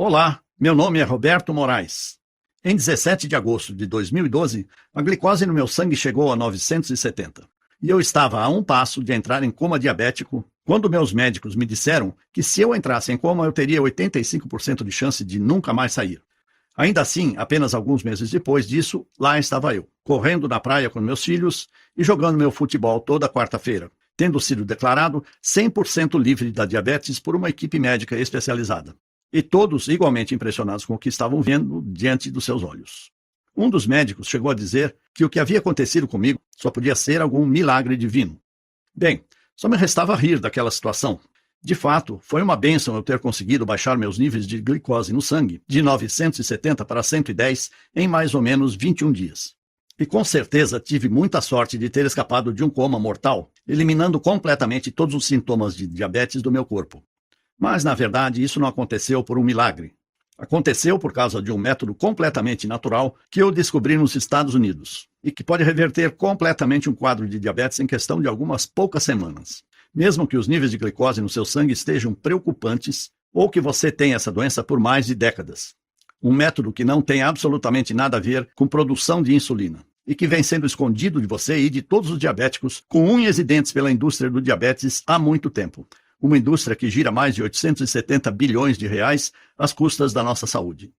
Olá, meu nome é Roberto Moraes. Em 17 de agosto de 2012, a glicose no meu sangue chegou a 970. E eu estava a um passo de entrar em coma diabético quando meus médicos me disseram que se eu entrasse em coma eu teria 85% de chance de nunca mais sair. Ainda assim, apenas alguns meses depois disso, lá estava eu, correndo na praia com meus filhos e jogando meu futebol toda quarta-feira, tendo sido declarado 100% livre da diabetes por uma equipe médica especializada. E todos igualmente impressionados com o que estavam vendo diante dos seus olhos. Um dos médicos chegou a dizer que o que havia acontecido comigo só podia ser algum milagre divino. Bem, só me restava rir daquela situação. De fato, foi uma bênção eu ter conseguido baixar meus níveis de glicose no sangue de 970 para 110 em mais ou menos 21 dias. E com certeza tive muita sorte de ter escapado de um coma mortal, eliminando completamente todos os sintomas de diabetes do meu corpo. Mas, na verdade, isso não aconteceu por um milagre. Aconteceu por causa de um método completamente natural que eu descobri nos Estados Unidos e que pode reverter completamente um quadro de diabetes em questão de algumas poucas semanas. Mesmo que os níveis de glicose no seu sangue estejam preocupantes ou que você tenha essa doença por mais de décadas. Um método que não tem absolutamente nada a ver com produção de insulina e que vem sendo escondido de você e de todos os diabéticos com unhas e dentes pela indústria do diabetes há muito tempo. Uma indústria que gira mais de 870 bilhões de reais às custas da nossa saúde.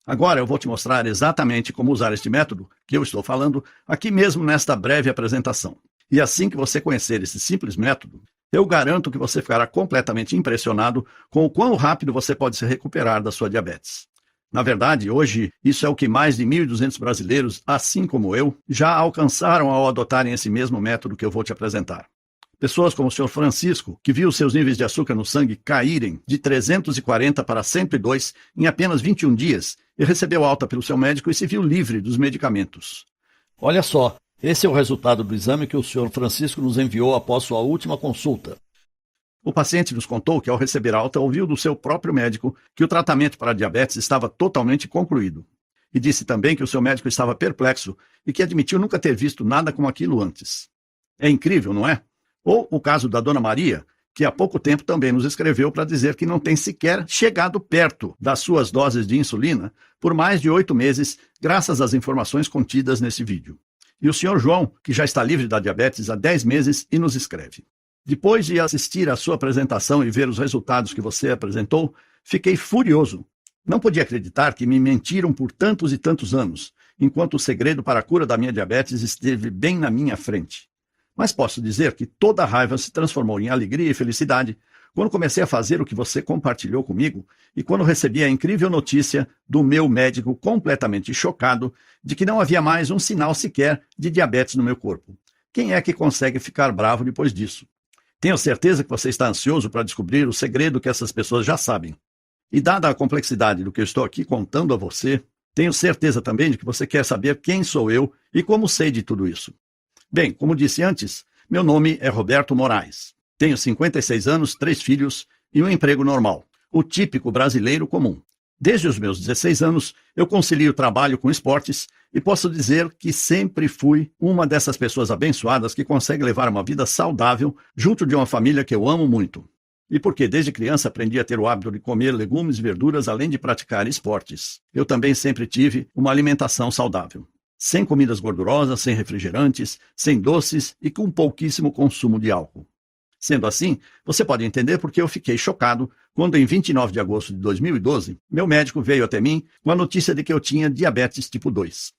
Agora eu vou te mostrar exatamente como usar este método que eu estou falando aqui mesmo nesta breve apresentação. E assim que você conhecer esse simples método, eu garanto que você ficará completamente impressionado com o quão rápido você pode se recuperar da sua diabetes. Na verdade, hoje, isso é o que mais de 1.200 brasileiros, assim como eu, já alcançaram ao adotarem esse mesmo método que eu vou te apresentar. Pessoas como o Sr. Francisco, que viu seus níveis de açúcar no sangue caírem de 340 para 102 em apenas 21 dias e recebeu alta pelo seu médico e se viu livre dos medicamentos. Olha só, esse é o resultado do exame que o Sr. Francisco nos enviou após sua última consulta. O paciente nos contou que, ao receber alta, ouviu do seu próprio médico que o tratamento para a diabetes estava totalmente concluído. E disse também que o seu médico estava perplexo e que admitiu nunca ter visto nada como aquilo antes. É incrível, não é? Ou o caso da Dona Maria, que há pouco tempo também nos escreveu para dizer que não tem sequer chegado perto das suas doses de insulina por mais de 8 meses, graças às informações contidas nesse vídeo. E o Sr. João, que já está livre da diabetes há 10 meses e nos escreve. Depois de assistir à sua apresentação e ver os resultados que você apresentou, fiquei furioso. Não podia acreditar que me mentiram por tantos e tantos anos, enquanto o segredo para a cura da minha diabetes esteve bem na minha frente. Mas posso dizer que toda a raiva se transformou em alegria e felicidade quando comecei a fazer o que você compartilhou comigo e quando recebi a incrível notícia do meu médico completamente chocado de que não havia mais um sinal sequer de diabetes no meu corpo. Quem é que consegue ficar bravo depois disso? Tenho certeza que você está ansioso para descobrir o segredo que essas pessoas já sabem. E dada a complexidade do que eu estou aqui contando a você, tenho certeza também de que você quer saber quem sou eu e como sei de tudo isso. Bem, como disse antes, meu nome é Roberto Moraes. Tenho 56 anos, 3 filhos e um emprego normal, o típico brasileiro comum. Desde os meus 16 anos, eu concilio trabalho com esportes e posso dizer que sempre fui uma dessas pessoas abençoadas que consegue levar uma vida saudável junto de uma família que eu amo muito. E porque desde criança aprendi a ter o hábito de comer legumes e verduras além de praticar esportes. Eu também sempre tive uma alimentação saudável. Sem comidas gordurosas, sem refrigerantes, sem doces e com pouquíssimo consumo de álcool. Sendo assim, você pode entender por que eu fiquei chocado quando, em 29 de agosto de 2012, meu médico veio até mim com a notícia de que eu tinha diabetes tipo 2.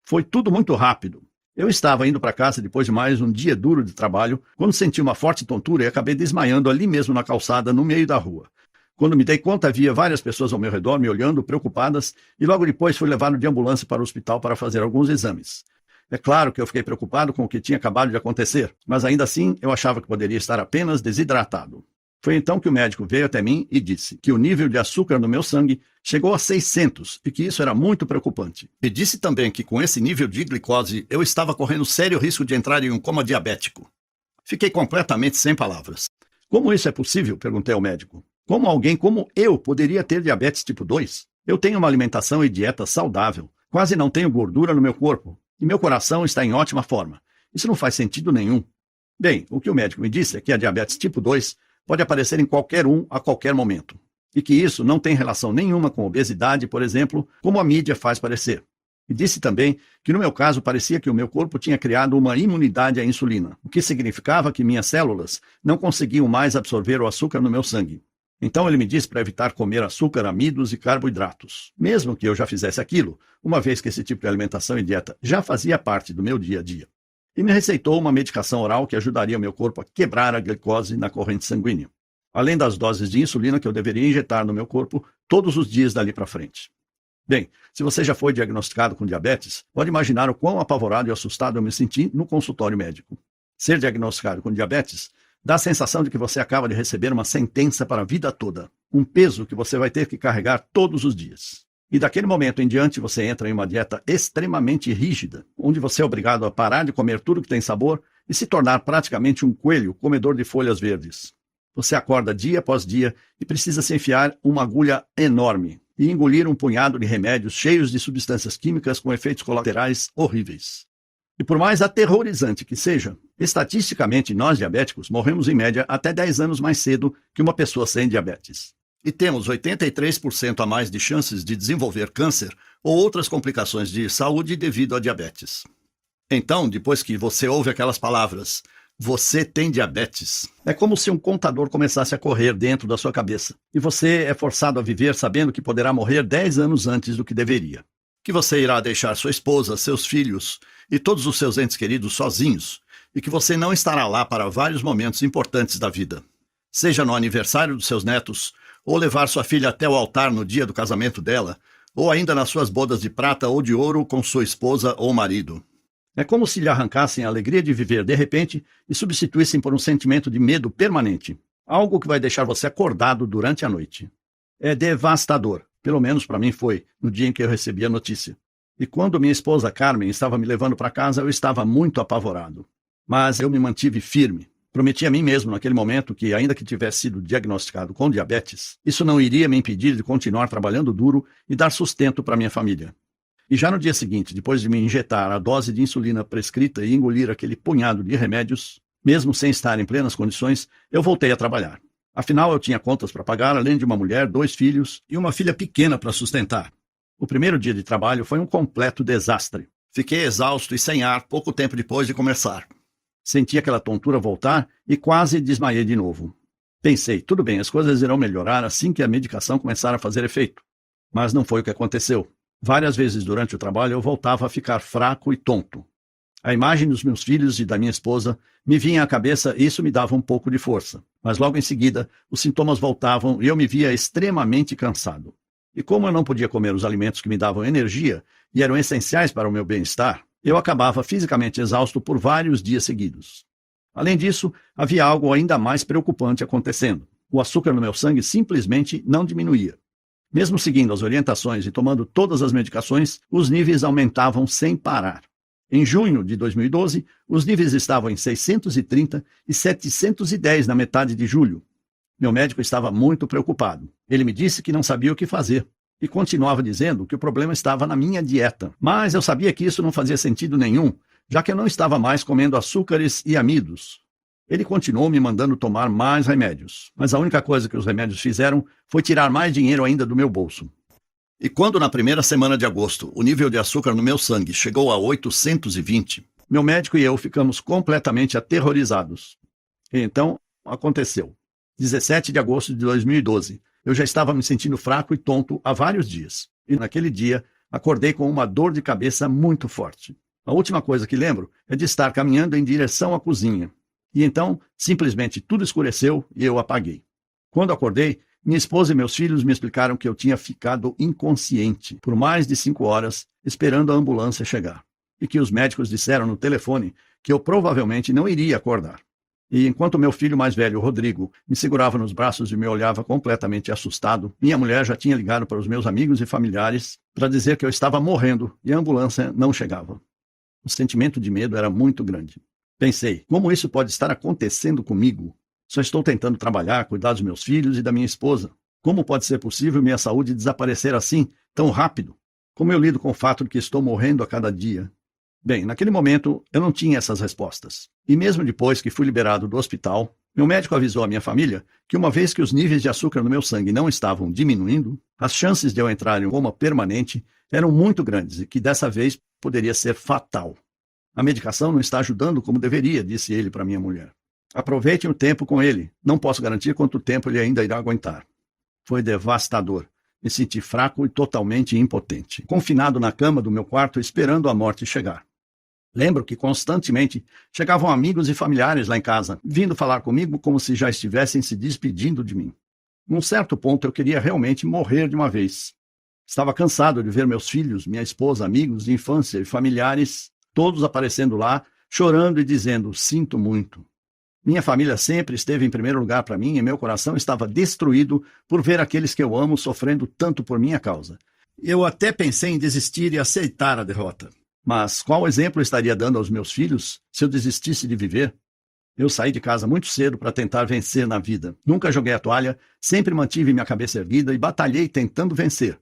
Foi tudo muito rápido. Eu estava indo para casa depois de mais um dia duro de trabalho, quando senti uma forte tontura e acabei desmaiando ali mesmo na calçada, no meio da rua. Quando me dei conta, havia várias pessoas ao meu redor me olhando, preocupadas, e logo depois fui levado de ambulância para o hospital para fazer alguns exames. É claro que eu fiquei preocupado com o que tinha acabado de acontecer, mas ainda assim eu achava que poderia estar apenas desidratado. Foi então que o médico veio até mim e disse que o nível de açúcar no meu sangue chegou a 600 e que isso era muito preocupante. E disse também que com esse nível de glicose eu estava correndo sério risco de entrar em um coma diabético. Fiquei completamente sem palavras. Como isso é possível? Perguntei ao médico. Como alguém como eu poderia ter diabetes tipo 2? Eu tenho uma alimentação e dieta saudável, quase não tenho gordura no meu corpo e meu coração está em ótima forma. Isso não faz sentido nenhum. Bem, o que o médico me disse é que a diabetes tipo 2 pode aparecer em qualquer um a qualquer momento. e que isso não tem relação nenhuma com obesidade, por exemplo, como a mídia faz parecer. E disse também que no meu caso parecia que o meu corpo tinha criado uma imunidade à insulina, o que significava que minhas células não conseguiam mais absorver o açúcar no meu sangue. Então ele me disse para evitar comer açúcar, amidos e carboidratos, mesmo que eu já fizesse aquilo, uma vez que esse tipo de alimentação e dieta já fazia parte do meu dia a dia. E me receitou uma medicação oral que ajudaria o meu corpo a quebrar a glicose na corrente sanguínea, além das doses de insulina que eu deveria injetar no meu corpo todos os dias dali para frente. Bem, se você já foi diagnosticado com diabetes, pode imaginar o quão apavorado e assustado eu me senti no consultório médico. Ser diagnosticado com diabetes dá a sensação de que você acaba de receber uma sentença para a vida toda, um peso que você vai ter que carregar todos os dias. E daquele momento em diante você entra em uma dieta extremamente rígida, onde você é obrigado a parar de comer tudo que tem sabor e se tornar praticamente um coelho comedor de folhas verdes. Você acorda dia após dia e precisa se enfiar uma agulha enorme e engolir um punhado de remédios cheios de substâncias químicas com efeitos colaterais horríveis. E por mais aterrorizante que seja, estatisticamente nós diabéticos morremos em média até 10 anos mais cedo que uma pessoa sem diabetes. E temos 83% a mais de chances de desenvolver câncer ou outras complicações de saúde devido à diabetes. Então, depois que você ouve aquelas palavras, você tem diabetes, é como se um contador começasse a correr dentro da sua cabeça. E você é forçado a viver sabendo que poderá morrer 10 anos antes do que deveria. Que você irá deixar sua esposa, seus filhos e todos os seus entes queridos sozinhos. E que você não estará lá para vários momentos importantes da vida. Seja no aniversário dos seus netos, ou levar sua filha até o altar no dia do casamento dela, ou ainda nas suas bodas de prata ou de ouro com sua esposa ou marido. É como se lhe arrancassem a alegria de viver de repente e substituíssem por um sentimento de medo permanente, algo que vai deixar você acordado durante a noite. É devastador, pelo menos para mim foi, no dia em que eu recebi a notícia. E quando minha esposa Carmen estava me levando para casa, eu estava muito apavorado. Mas eu me mantive firme. Prometi a mim mesmo naquele momento que, ainda que tivesse sido diagnosticado com diabetes, isso não iria me impedir de continuar trabalhando duro e dar sustento para minha família. E já no dia seguinte, depois de me injetar a dose de insulina prescrita e engolir aquele punhado de remédios, mesmo sem estar em plenas condições, eu voltei a trabalhar. Afinal, eu tinha contas para pagar, além de uma mulher, 2 filhos e uma filha pequena para sustentar. O primeiro dia de trabalho foi um completo desastre. Fiquei exausto e sem ar pouco tempo depois de começar. Senti aquela tontura voltar e quase desmaiei de novo. Pensei, tudo bem, as coisas irão melhorar assim que a medicação começar a fazer efeito. Mas não foi o que aconteceu. Várias vezes durante o trabalho eu voltava a ficar fraco e tonto. A imagem dos meus filhos e da minha esposa me vinha à cabeça e isso me dava um pouco de força. Mas logo em seguida, os sintomas voltavam e eu me via extremamente cansado. E como eu não podia comer os alimentos que me davam energia e eram essenciais para o meu bem-estar, eu acabava fisicamente exausto por vários dias seguidos. Além disso, havia algo ainda mais preocupante acontecendo. O açúcar no meu sangue simplesmente não diminuía. Mesmo seguindo as orientações e tomando todas as medicações, os níveis aumentavam sem parar. Em junho de 2012, os níveis estavam em 630 e 710 na metade de julho. Meu médico estava muito preocupado. Ele me disse que não sabia o que fazer e continuava dizendo que o problema estava na minha dieta. Mas eu sabia que isso não fazia sentido nenhum, já que eu não estava mais comendo açúcares e amidos. Ele continuou me mandando tomar mais remédios, mas a única coisa que os remédios fizeram foi tirar mais dinheiro ainda do meu bolso. E quando na primeira semana de agosto o nível de açúcar no meu sangue chegou a 820, meu médico e eu ficamos completamente aterrorizados. E então aconteceu. 17 de agosto de 2012, eu já estava me sentindo fraco e tonto há vários dias. E naquele dia acordei com uma dor de cabeça muito forte. A última coisa que lembro é de estar caminhando em direção à cozinha. E então, simplesmente tudo escureceu e eu apaguei. Quando acordei, minha esposa e meus filhos me explicaram que eu tinha ficado inconsciente por mais de 5 horas esperando a ambulância chegar. E que os médicos disseram no telefone que eu provavelmente não iria acordar. E enquanto meu filho mais velho, Rodrigo, me segurava nos braços e me olhava completamente assustado, minha mulher já tinha ligado para os meus amigos e familiares para dizer que eu estava morrendo e a ambulância não chegava. O sentimento de medo era muito grande. Pensei, como isso pode estar acontecendo comigo? Só estou tentando trabalhar, cuidar dos meus filhos e da minha esposa. Como pode ser possível minha saúde desaparecer assim, tão rápido? Como eu lido com o fato de que estou morrendo a cada dia? Bem, naquele momento eu não tinha essas respostas. E mesmo depois que fui liberado do hospital, Meu médico avisou a minha família que uma vez que os níveis de açúcar no meu sangue não estavam diminuindo, as chances de eu entrar em um coma permanente eram muito grandes e que dessa vez poderia ser fatal. A medicação não está ajudando como deveria, disse ele para minha mulher. Aproveite o tempo com ele. Não posso garantir quanto tempo ele ainda irá aguentar. Foi devastador. Me senti fraco e totalmente impotente, confinado na cama do meu quarto esperando a morte chegar. Lembro que constantemente chegavam amigos e familiares lá em casa, vindo falar comigo como se já estivessem se despedindo de mim. Num certo ponto eu queria realmente morrer de uma vez. Estava cansado de ver meus filhos, minha esposa, amigos de infância e familiares, todos aparecendo lá, chorando e dizendo, sinto muito. Minha família sempre esteve em primeiro lugar para mim e meu coração estava destruído por ver aqueles que eu amo sofrendo tanto por minha causa. Eu até pensei em desistir e aceitar a derrota. Mas qual exemplo estaria dando aos meus filhos se eu desistisse de viver? Eu saí de casa muito cedo para tentar vencer na vida. Nunca joguei a toalha, sempre mantive minha cabeça erguida e batalhei tentando vencer.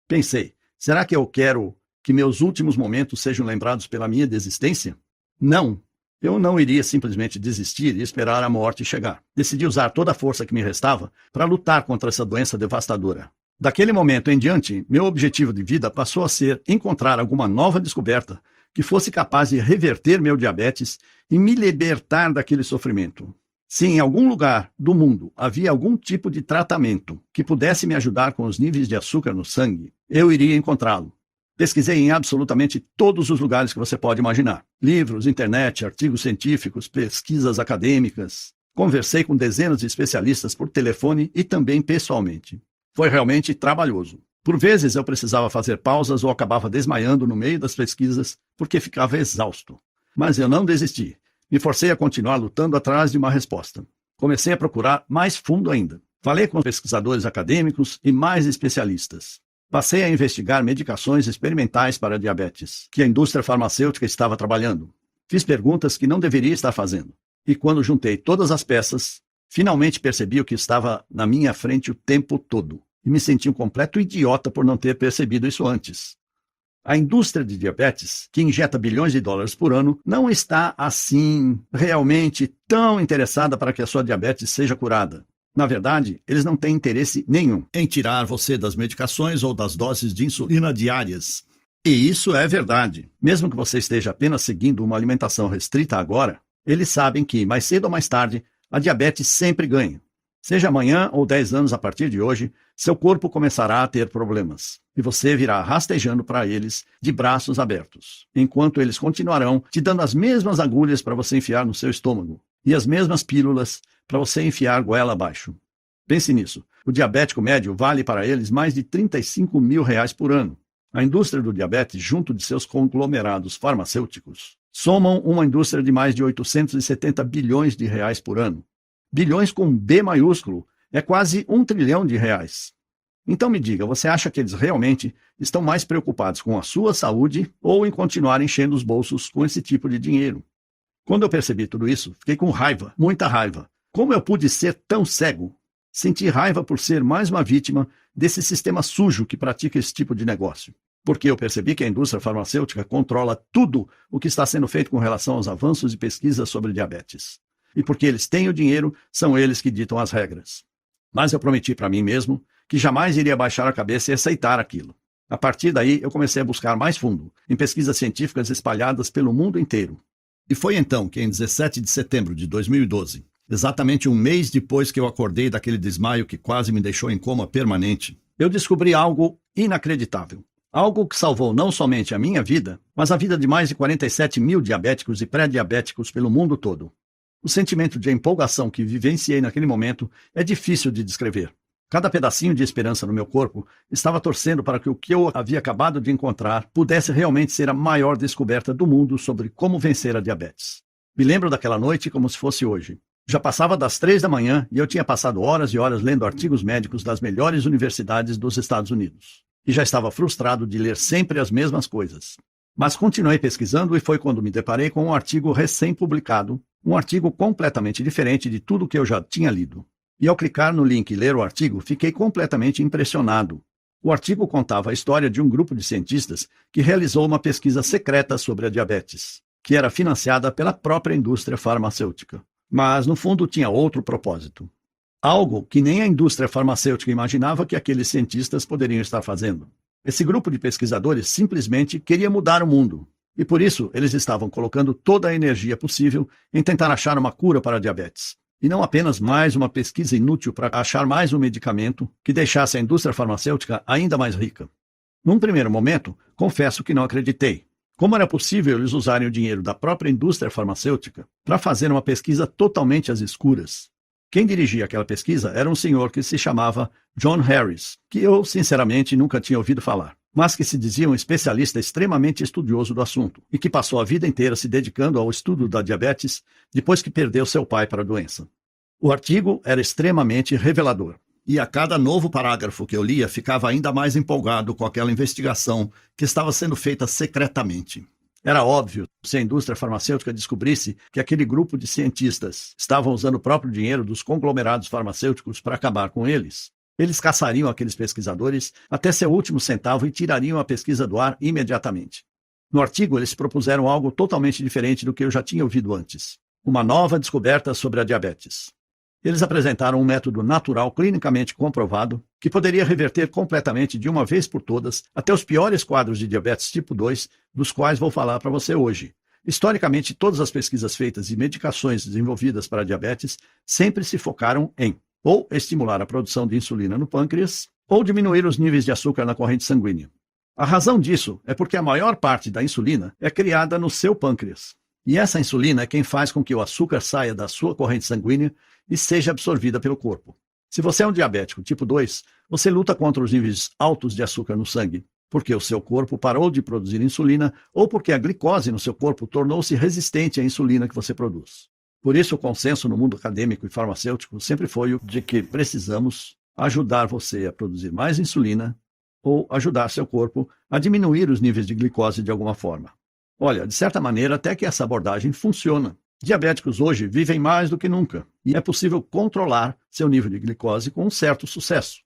Pensei, será que eu quero que meus últimos momentos sejam lembrados pela minha desistência? Não. Eu não iria simplesmente desistir e esperar a morte chegar. Decidi usar toda a força que me restava para lutar contra essa doença devastadora. Daquele momento em diante, meu objetivo de vida passou a ser encontrar alguma nova descoberta que fosse capaz de reverter meu diabetes e me libertar daquele sofrimento. Se em algum lugar do mundo havia algum tipo de tratamento que pudesse me ajudar com os níveis de açúcar no sangue, eu iria encontrá-lo. Pesquisei em absolutamente todos os lugares que você pode imaginar. Livros, internet, artigos científicos, pesquisas acadêmicas. Conversei com dezenas de especialistas por telefone e também pessoalmente. Foi realmente trabalhoso. Por vezes eu precisava fazer pausas ou acabava desmaiando no meio das pesquisas porque ficava exausto. Mas eu não desisti. Me forcei a continuar lutando atrás de uma resposta. Comecei a procurar mais fundo ainda. Falei com pesquisadores acadêmicos e mais especialistas. Passei a investigar medicações experimentais para diabetes, que a indústria farmacêutica estava trabalhando. Fiz perguntas que não deveria estar fazendo. E quando juntei todas as peças, finalmente percebi o que estava na minha frente o tempo todo. E me senti um completo idiota por não ter percebido isso antes. A indústria de diabetes, que injeta bilhões de dólares por ano, não está, assim, realmente tão interessada para que a sua diabetes seja curada. Na verdade, eles não têm interesse nenhum em tirar você das medicações ou das doses de insulina diárias. E isso é verdade. Mesmo que você esteja apenas seguindo uma alimentação restrita agora, eles sabem que, mais cedo ou mais tarde, a diabetes sempre ganha. Seja amanhã ou 10 anos a partir de hoje, seu corpo começará a ter problemas. E você virá rastejando para eles de braços abertos, enquanto eles continuarão te dando as mesmas agulhas para você enfiar no seu estômago e as mesmas pílulas para você enfiar goela abaixo. Pense nisso. O diabético médio vale para eles mais de R$35 mil por ano. A indústria do diabetes, junto de seus conglomerados farmacêuticos, somam uma indústria de mais de 870 bilhões de reais por ano. Bilhões com B maiúsculo é quase R$1 trilhão. Então me diga, você acha que eles realmente estão mais preocupados com a sua saúde ou em continuar enchendo os bolsos com esse tipo de dinheiro? Quando eu percebi tudo isso, fiquei com raiva, muita raiva. Como eu pude ser tão cego? Senti raiva por ser mais uma vítima desse sistema sujo que pratica esse tipo de negócio. Porque eu percebi que a indústria farmacêutica controla tudo o que está sendo feito com relação aos avanços e pesquisas sobre diabetes. E porque eles têm o dinheiro, são eles que ditam as regras. Mas eu prometi para mim mesmo que jamais iria baixar a cabeça e aceitar aquilo. A partir daí, eu comecei a buscar mais fundo, em pesquisas científicas espalhadas pelo mundo inteiro. E foi então que, em 17 de setembro de 2012, exatamente um mês depois que eu acordei daquele desmaio que quase me deixou em coma permanente, eu descobri algo inacreditável. Algo que salvou não somente a minha vida, mas a vida de mais de 47 mil diabéticos e pré-diabéticos pelo mundo todo. O sentimento de empolgação que vivenciei naquele momento é difícil de descrever. Cada pedacinho de esperança no meu corpo estava torcendo para que o que eu havia acabado de encontrar pudesse realmente ser a maior descoberta do mundo sobre como vencer a diabetes. Me lembro daquela noite como se fosse hoje. Já passava das 3 da manhã e eu tinha passado horas e horas lendo artigos médicos das melhores universidades dos Estados Unidos. E já estava frustrado de ler sempre as mesmas coisas. Mas continuei pesquisando e foi quando me deparei com um artigo recém-publicado, um artigo completamente diferente de tudo que eu já tinha lido. E ao clicar no link e ler o artigo, fiquei completamente impressionado. O artigo contava a história de um grupo de cientistas que realizou uma pesquisa secreta sobre a diabetes, que era financiada pela própria indústria farmacêutica. Mas, no fundo, tinha outro propósito. Algo que nem a indústria farmacêutica imaginava que aqueles cientistas poderiam estar fazendo. Esse grupo de pesquisadores simplesmente queria mudar o mundo. E por isso, eles estavam colocando toda a energia possível em tentar achar uma cura para a diabetes. E não apenas mais uma pesquisa inútil para achar mais um medicamento que deixasse a indústria farmacêutica ainda mais rica. Num primeiro momento, confesso que não acreditei. Como era possível eles usarem o dinheiro da própria indústria farmacêutica para fazer uma pesquisa totalmente às escuras? Quem dirigia aquela pesquisa era um senhor que se chamava John Harris, que eu, sinceramente, nunca tinha ouvido falar, mas que se dizia um especialista extremamente estudioso do assunto e que passou a vida inteira se dedicando ao estudo da diabetes depois que perdeu seu pai para a doença. O artigo era extremamente revelador, e a cada novo parágrafo que eu lia ficava ainda mais empolgado com aquela investigação que estava sendo feita secretamente. Era óbvio, se a indústria farmacêutica descobrisse que aquele grupo de cientistas estavam usando o próprio dinheiro dos conglomerados farmacêuticos para acabar com eles, eles caçariam aqueles pesquisadores até seu último centavo e tirariam a pesquisa do ar imediatamente. No artigo, eles propuseram algo totalmente diferente do que eu já tinha ouvido antes: uma nova descoberta sobre a diabetes. Eles apresentaram um método natural clinicamente comprovado que poderia reverter completamente, de uma vez por todas, até os piores quadros de diabetes tipo 2, dos quais vou falar para você hoje. Historicamente, todas as pesquisas feitas e medicações desenvolvidas para a diabetes sempre se focaram em ou estimular a produção de insulina no pâncreas ou diminuir os níveis de açúcar na corrente sanguínea. A razão disso é porque a maior parte da insulina é criada no seu pâncreas. E essa insulina é quem faz com que o açúcar saia da sua corrente sanguínea e seja absorvida pelo corpo. Se você é um diabético tipo 2, você luta contra os níveis altos de açúcar no sangue, porque o seu corpo parou de produzir insulina ou porque a glicose no seu corpo tornou-se resistente à insulina que você produz. Por isso, o consenso no mundo acadêmico e farmacêutico sempre foi o de que precisamos ajudar você a produzir mais insulina ou ajudar seu corpo a diminuir os níveis de glicose de alguma forma. Olha, de certa maneira, até que essa abordagem funciona. Diabéticos hoje vivem mais do que nunca, e é possível controlar seu nível de glicose com um certo sucesso.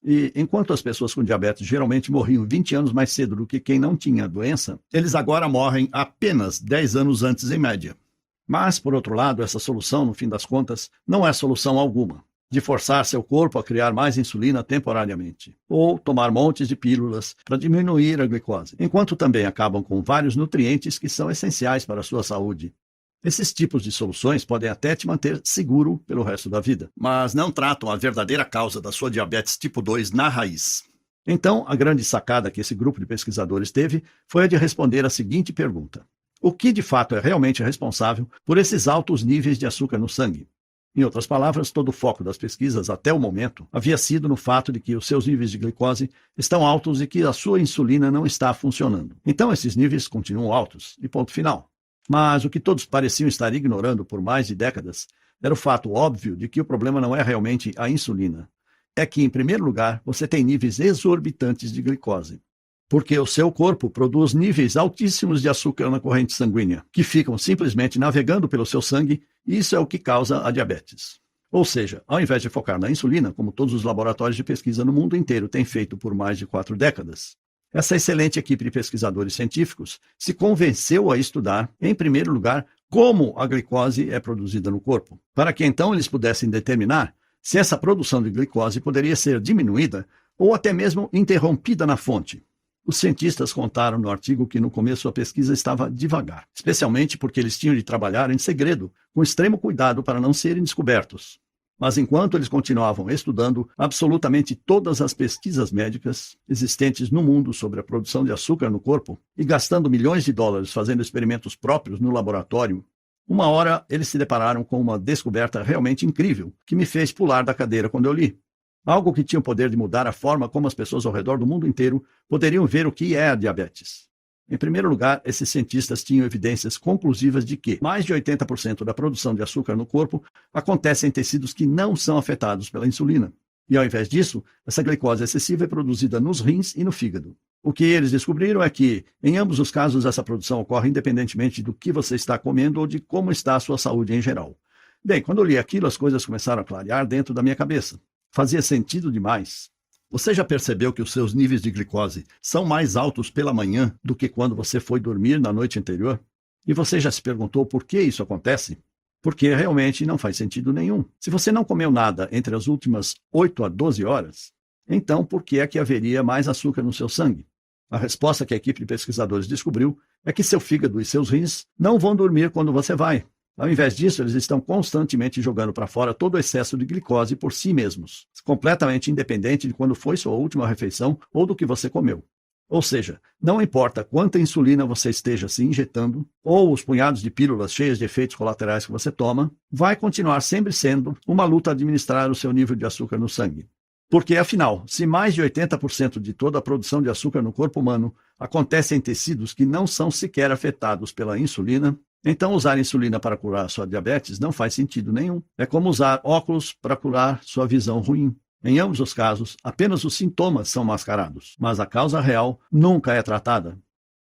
E enquanto as pessoas com diabetes geralmente morriam 20 anos mais cedo do que quem não tinha a doença, eles agora morrem apenas 10 anos antes em média. Mas, por outro lado, essa solução, no fim das contas, não é solução alguma. De forçar seu corpo a criar mais insulina temporariamente, ou tomar montes de pílulas para diminuir a glicose, enquanto também acabam com vários nutrientes que são essenciais para a sua saúde. Esses tipos de soluções podem até te manter seguro pelo resto da vida, mas não tratam a verdadeira causa da sua diabetes tipo 2 na raiz. Então, a grande sacada que esse grupo de pesquisadores teve foi a de responder a seguinte pergunta: o que de fato é realmente responsável por esses altos níveis de açúcar no sangue? Em outras palavras, todo o foco das pesquisas até o momento havia sido no fato de que os seus níveis de glicose estão altos e que a sua insulina não está funcionando. Então, esses níveis continuam altos, e ponto final. Mas o que todos pareciam estar ignorando por mais de décadas era o fato óbvio de que o problema não é realmente a insulina. É que, em primeiro lugar, você tem níveis exorbitantes de glicose, porque o seu corpo produz níveis altíssimos de açúcar na corrente sanguínea, que ficam simplesmente navegando pelo seu sangue, e isso é o que causa a diabetes. Ou seja, ao invés de focar na insulina, como todos os laboratórios de pesquisa no mundo inteiro têm feito por mais de 4 décadas, essa excelente equipe de pesquisadores científicos se convenceu a estudar, em primeiro lugar, como a glicose é produzida no corpo, para que então eles pudessem determinar se essa produção de glicose poderia ser diminuída ou até mesmo interrompida na fonte. Os cientistas contaram no artigo que no começo a pesquisa estava devagar, especialmente porque eles tinham de trabalhar em segredo, com extremo cuidado para não serem descobertos. Mas enquanto eles continuavam estudando absolutamente todas as pesquisas médicas existentes no mundo sobre a produção de açúcar no corpo e gastando milhões de dólares fazendo experimentos próprios no laboratório, uma hora eles se depararam com uma descoberta realmente incrível que me fez pular da cadeira quando eu li. Algo que tinha o poder de mudar a forma como as pessoas ao redor do mundo inteiro poderiam ver o que é a diabetes. Em primeiro lugar, esses cientistas tinham evidências conclusivas de que mais de 80% da produção de açúcar no corpo acontece em tecidos que não são afetados pela insulina. E ao invés disso, essa glicose excessiva é produzida nos rins e no fígado. O que eles descobriram é que, em ambos os casos, essa produção ocorre independentemente do que você está comendo ou de como está a sua saúde em geral. Bem, quando eu li aquilo, as coisas começaram a clarear dentro da minha cabeça. Fazia sentido demais. Você já percebeu que os seus níveis de glicose são mais altos pela manhã do que quando você foi dormir na noite anterior? E você já se perguntou por que isso acontece? porque realmente não faz sentido nenhum. Se você não comeu nada entre as últimas 8 a 12 horas, então por que é que haveria mais açúcar no seu sangue? A resposta que a equipe de pesquisadores descobriu é que seu fígado e seus rins não vão dormir quando você vai. Ao invés disso, eles estão constantemente jogando para fora todo o excesso de glicose por si mesmos, completamente independente de quando foi sua última refeição ou do que você comeu. Ou seja, não importa quanta insulina você esteja se injetando, ou os punhados de pílulas cheias de efeitos colaterais que você toma, vai continuar sempre sendo uma luta administrar o seu nível de açúcar no sangue. Porque, afinal, se mais de 80% de toda a produção de açúcar no corpo humano acontece em tecidos que não são sequer afetados pela insulina, então usar insulina para curar sua diabetes não faz sentido nenhum. É como usar óculos para curar sua visão ruim. Em ambos os casos, apenas os sintomas são mascarados, mas a causa real nunca é tratada.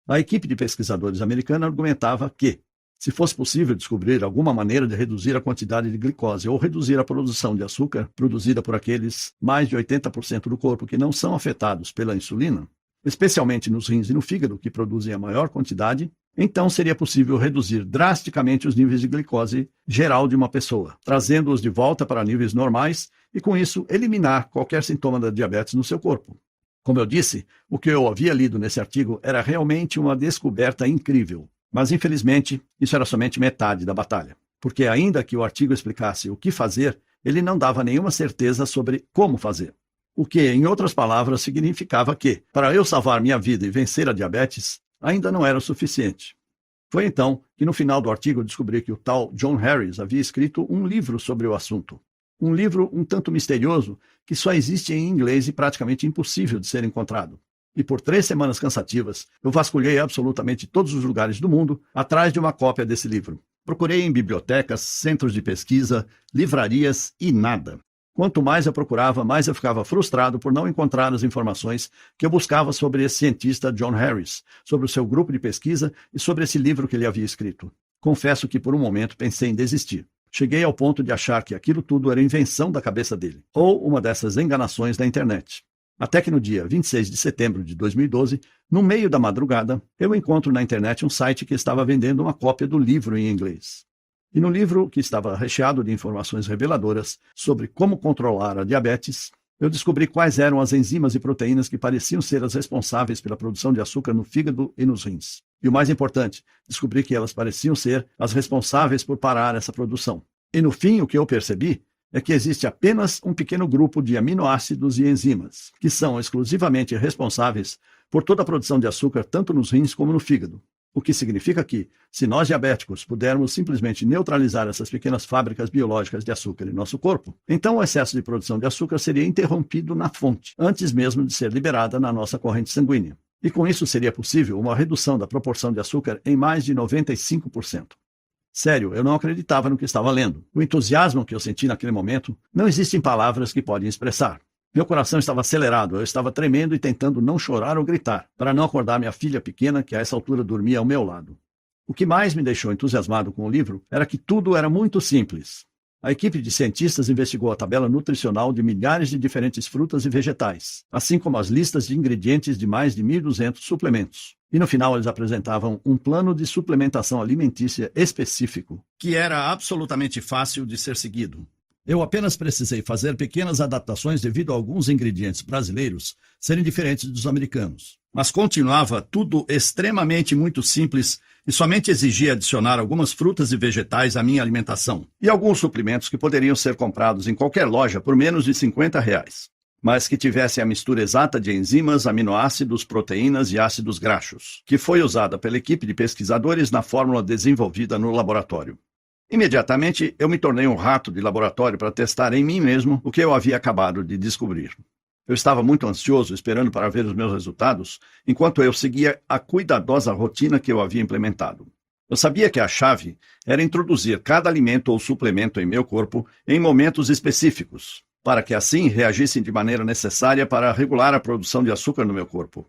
A equipe de pesquisadores americana argumentava que, se fosse possível descobrir alguma maneira de reduzir a quantidade de glicose ou reduzir a produção de açúcar produzida por aqueles mais de 80% do corpo que não são afetados pela insulina, especialmente nos rins e no fígado, que produzem a maior quantidade, então seria possível reduzir drasticamente os níveis de glicose geral de uma pessoa, trazendo-os de volta para níveis normais e, com isso, eliminar qualquer sintoma da diabetes no seu corpo. Como eu disse, o que eu havia lido nesse artigo era realmente uma descoberta incrível. Mas, infelizmente, isso era somente metade da batalha. Porque, ainda que o artigo explicasse o que fazer, ele não dava nenhuma certeza sobre como fazer. O que, em outras palavras, significava que, para eu salvar minha vida e vencer a diabetes, ainda não era o suficiente. Foi então que, no final do artigo, eu descobri que o tal John Harris havia escrito um livro sobre o assunto. Um livro um tanto misterioso que só existe em inglês e praticamente impossível de ser encontrado. E por 3 semanas cansativas, eu vasculhei absolutamente todos os lugares do mundo atrás de uma cópia desse livro. Procurei em bibliotecas, centros de pesquisa, livrarias e nada. Quanto mais eu procurava, mais eu ficava frustrado por não encontrar as informações que eu buscava sobre esse cientista John Harris, sobre o seu grupo de pesquisa e sobre esse livro que ele havia escrito. Confesso que por um momento pensei em desistir. Cheguei ao ponto de achar que aquilo tudo era invenção da cabeça dele, ou uma dessas enganações da internet. Até que no dia 26 de setembro de 2012, no meio da madrugada, eu encontro na internet um site que estava vendendo uma cópia do livro em inglês. E no livro, que estava recheado de informações reveladoras sobre como controlar a diabetes, eu descobri quais eram as enzimas e proteínas que pareciam ser as responsáveis pela produção de açúcar no fígado e nos rins. E o mais importante, descobri que elas pareciam ser as responsáveis por parar essa produção. E no fim, o que eu percebi é que existe apenas um pequeno grupo de aminoácidos e enzimas, que são exclusivamente responsáveis por toda a produção de açúcar tanto nos rins como no fígado. O que significa que, se nós diabéticos pudermos simplesmente neutralizar essas pequenas fábricas biológicas de açúcar em nosso corpo, então o excesso de produção de açúcar seria interrompido na fonte, antes mesmo de ser liberada na nossa corrente sanguínea. E com isso seria possível uma redução da proporção de açúcar em mais de 95%. Sério, eu não acreditava no que estava lendo. O entusiasmo que eu senti naquele momento não existem palavras que podem expressar. Meu coração estava acelerado, eu estava tremendo e tentando não chorar ou gritar, para não acordar minha filha pequena, que a essa altura dormia ao meu lado. O que mais me deixou entusiasmado com o livro era que tudo era muito simples. A equipe de cientistas investigou a tabela nutricional de milhares de diferentes frutas e vegetais, assim como as listas de ingredientes de mais de 1.200 suplementos. E no final eles apresentavam um plano de suplementação alimentícia específico, que era absolutamente fácil de ser seguido. Eu apenas precisei fazer pequenas adaptações devido a alguns ingredientes brasileiros serem diferentes dos americanos. Mas continuava tudo extremamente muito simples e somente exigia adicionar algumas frutas e vegetais à minha alimentação e alguns suplementos que poderiam ser comprados em qualquer loja por menos de R$50, mas que tivessem a mistura exata de enzimas, aminoácidos, proteínas e ácidos graxos, que foi usada pela equipe de pesquisadores na fórmula desenvolvida no laboratório. Imediatamente, eu me tornei um rato de laboratório para testar em mim mesmo o que eu havia acabado de descobrir. Eu estava muito ansioso, esperando para ver os meus resultados, enquanto eu seguia a cuidadosa rotina que eu havia implementado. Eu sabia que a chave era introduzir cada alimento ou suplemento em meu corpo em momentos específicos, para que assim reagissem de maneira necessária para regular a produção de açúcar no meu corpo.